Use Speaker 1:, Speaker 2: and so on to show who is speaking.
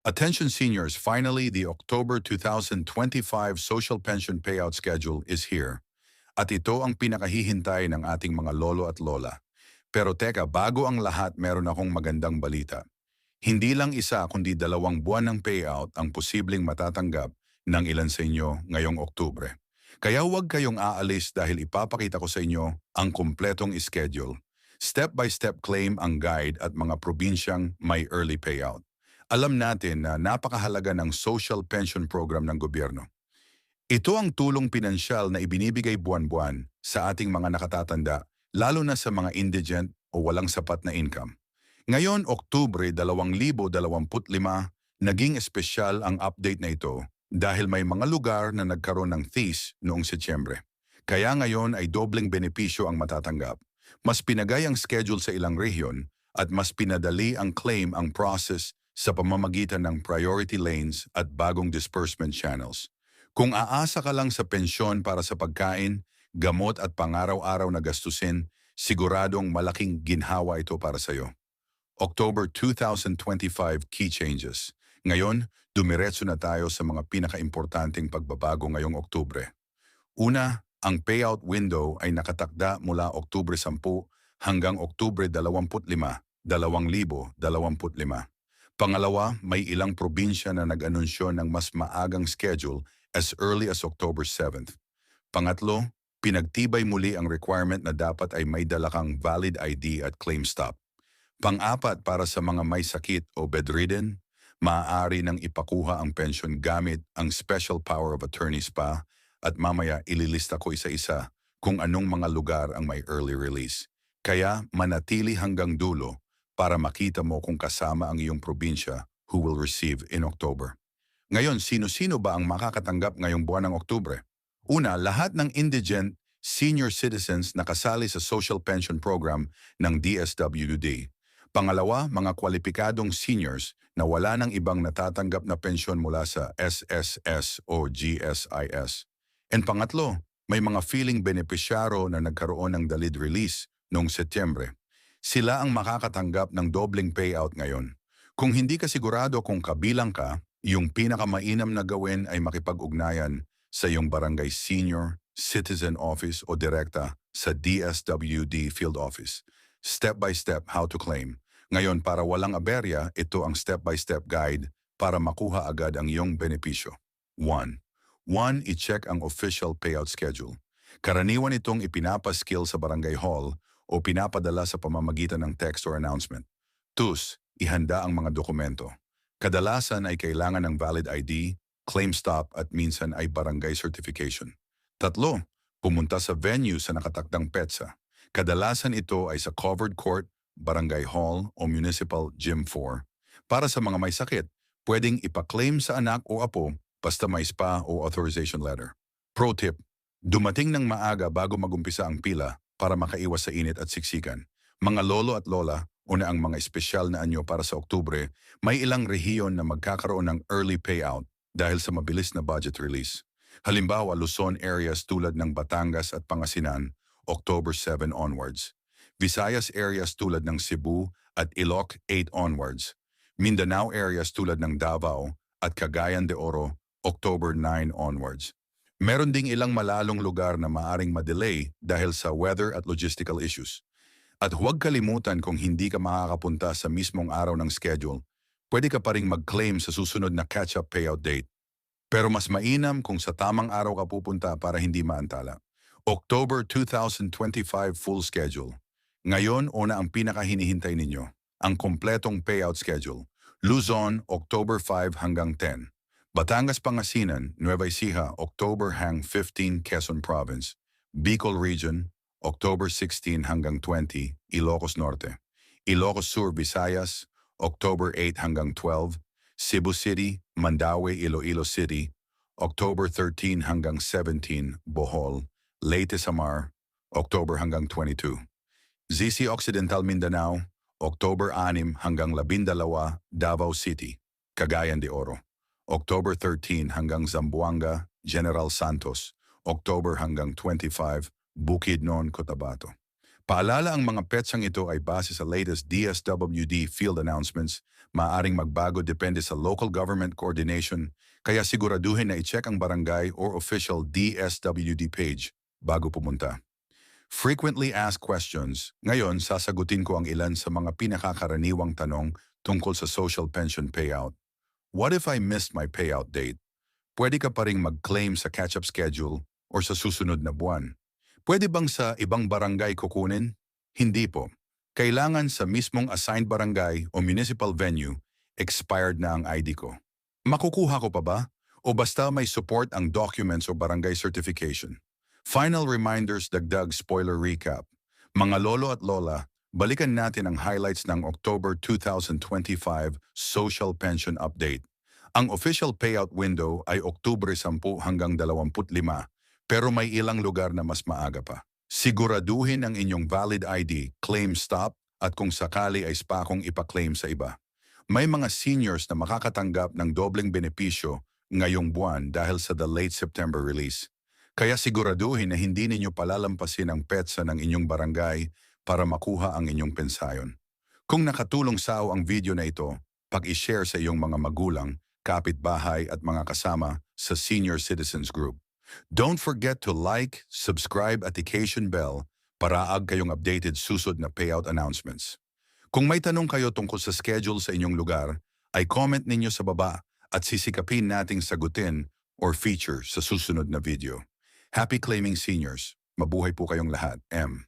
Speaker 1: Attention seniors, finally, the October 2025 social pension payout schedule is here. At ito ang pinakahihintay ng ating mga lolo at lola. Pero teka, bago ang lahat, meron akong magandang balita. Hindi lang isa kundi 2 buwan ng payout ang posibleng matatanggap ng ilan sa inyo ngayong Oktubre. Kaya huwag kayong aalis dahil ipapakita ko sa inyo ang kumpletong schedule. Step-by-step claim ang guide at mga probinsyang may early payout. Alam natin na napakahalaga ng social pension program ng gobyerno. Ito ang tulong pinansyal na ibinibigay buwan-buwan sa ating mga nakatatanda, lalo na sa mga indigent o walang sapat na income. Ngayon, Oktubre 2025, naging espesyal ang update na ito dahil may mga lugar na nagkaroon ng THES noong Setyembre. Kaya ngayon ay dobleng benepisyo ang matatanggap. Mas pinagay ang schedule sa ilang rehiyon at mas pinadali ang claim ang process sa pamamagitan ng priority lanes at bagong disbursement channels. Kung aasa ka lang sa pensyon para sa pagkain, gamot at pangaraw-araw na gastusin, siguradong malaking ginhawa ito para sa iyo. October 2025 Key Changes. Ngayon, dumiretso na tayo sa mga pinakaimportanteng pagbabago ngayong Oktubre. Una, ang payout window ay nakatakda mula Oktubre 10 hanggang Oktubre 25, 2025. Pangalawa, may ilang probinsya na nag-anunsyo ng mas maagang schedule as early as October 7th. Pangatlo, pinagtibay muli ang requirement na dapat ay may dala kang valid ID at claim stop. Pang-apat, para sa mga may sakit o bedridden, maaari nang ipakuha ang pension gamit ang special power of attorneys pa at mamaya ililista ko isa-isa kung anong mga lugar ang may early release. Kaya manatili hanggang dulo para makita mo kung kasama ang iyong probinsya who will receive in October. Ngayon, sino-sino ba ang makakatanggap ngayong buwan ng Oktubre? Una, lahat ng indigent senior citizens na kasali sa social pension program ng DSWD. Pangalawa, mga kwalipikadong seniors na wala ng ibang natatanggap na pensyon mula sa SSS o GSIS. And pangatlo, may mga feeling benepisyaro na nagkaroon ng delayed release noong Setyembre. Sila ang makakatanggap ng dobleng payout ngayon. Kung hindi ka sigurado kung kabilang ka, yung pinakamainam na gawin ay makipag-ugnayan sa iyong barangay senior, citizen office o direkta sa DSWD field office. Step by step how to claim. Ngayon, para walang aberya, ito ang step-by-step guide para makuha agad ang iyong benepisyo. 1. I-check ang official payout schedule. Karaniwan itong ipinapaskill sa barangay hall o pinapadala sa pamamagitan ng text or announcement. 2. Ihanda ang mga dokumento. Kadalasan ay kailangan ng valid ID, claim stop at minsan ay barangay certification. 3. Pumunta sa venue sa nakatakdang petsa. Kadalasan ito ay sa covered court, barangay hall o municipal gym 4. Para sa mga may sakit, pwedeng ipa-claim sa anak o apo basta may SPA o authorization letter. Pro tip, dumating ng maaga bago magumpisa ang pila para makaiwas sa init at siksikan. Mga lolo at lola, una ang mga espesyal na anyo para sa Oktubre, may ilang rehiyon na magkakaroon ng early payout dahil sa mabilis na budget release. Halimbawa, Luzon areas tulad ng Batangas at Pangasinan, October 7 onwards. Visayas areas tulad ng Cebu at Ilocos 8 onwards. Mindanao areas tulad ng Davao at Cagayan de Oro, October 9 onwards. Meron ding ilang malalong lugar na maaring madelay dahil sa weather at logistical issues. At huwag kalimutan, kung hindi ka makakapunta sa mismong araw ng schedule, pwede ka pa ring mag-claim sa susunod na catch-up payout date. Pero mas mainam kung sa tamang araw ka pupunta para hindi maantala. October 2025 full schedule. Ngayon, una ang pinakahinihintay ninyo, ang kompletong payout schedule. Luzon, October 5 hanggang 10. Batangas Pangasinan, Nueva Ecija, October hang 15 Quezon Province. Bicol Region, October 16 hanggang 20, Ilocos Norte. Ilocos Sur, Visayas, October 8 hanggang 12. Cebu City, Mandaue, Iloilo City, October 13 hanggang 17, Bohol. Leyte Samar, October hanggang 22. ZC Occidental Mindanao, October 6 hanggang 12, Davao City, Cagayan de Oro. October 13 hanggang Zamboanga, General Santos. October hanggang 25, Bukidnon, Cotabato. Paalala, ang mga petsang ito ay base sa latest DSWD field announcements, Maaring magbago depende sa local government coordination, kaya siguraduhin na i-check ang barangay or official DSWD page bago pumunta. Frequently asked questions. Ngayon, sasagutin ko ang ilan sa mga pinakakaraniwang tanong tungkol sa social pension payout. What if I missed my payout date? Pwede ka pa ring mag-claim sa catch-up schedule or sa susunod na buwan. Pwede bang sa ibang barangay kukunin? Hindi po. Kailangan sa mismong assigned barangay o municipal venue, expired na ang ID ko. Makukuha ko pa ba? O basta may support ang documents o barangay certification? Final reminders, dagdag spoiler recap. Mga lolo at lola, balikan natin ang highlights ng October 2025 Social Pension Update. Ang official payout window ay Oktubre 10 hanggang 25, pero may ilang lugar na mas maaga pa. Siguraduhin ang inyong valid ID, claim stop, at kung sakali ay spakong ipa-claim sa iba. May mga seniors na makakatanggap ng dobleng benepisyo ngayong buwan dahil sa the late September release. Kaya siguraduhin na hindi ninyo palalampasin ang petsa ng inyong barangay para makuha ang inyong pensayon. Kung nakatulong sao ang video na ito, pag-ishare sa iyong mga magulang, kapitbahay at mga kasama sa Senior Citizens Group. Don't forget to like, subscribe at notification bell para kayong updated susod na payout announcements. Kung may tanong kayo tungkol sa schedule sa inyong lugar, ay comment ninyo sa baba at sisikapin nating sagutin or feature sa susunod na video. Happy claiming seniors. Mabuhay po kayong lahat. M.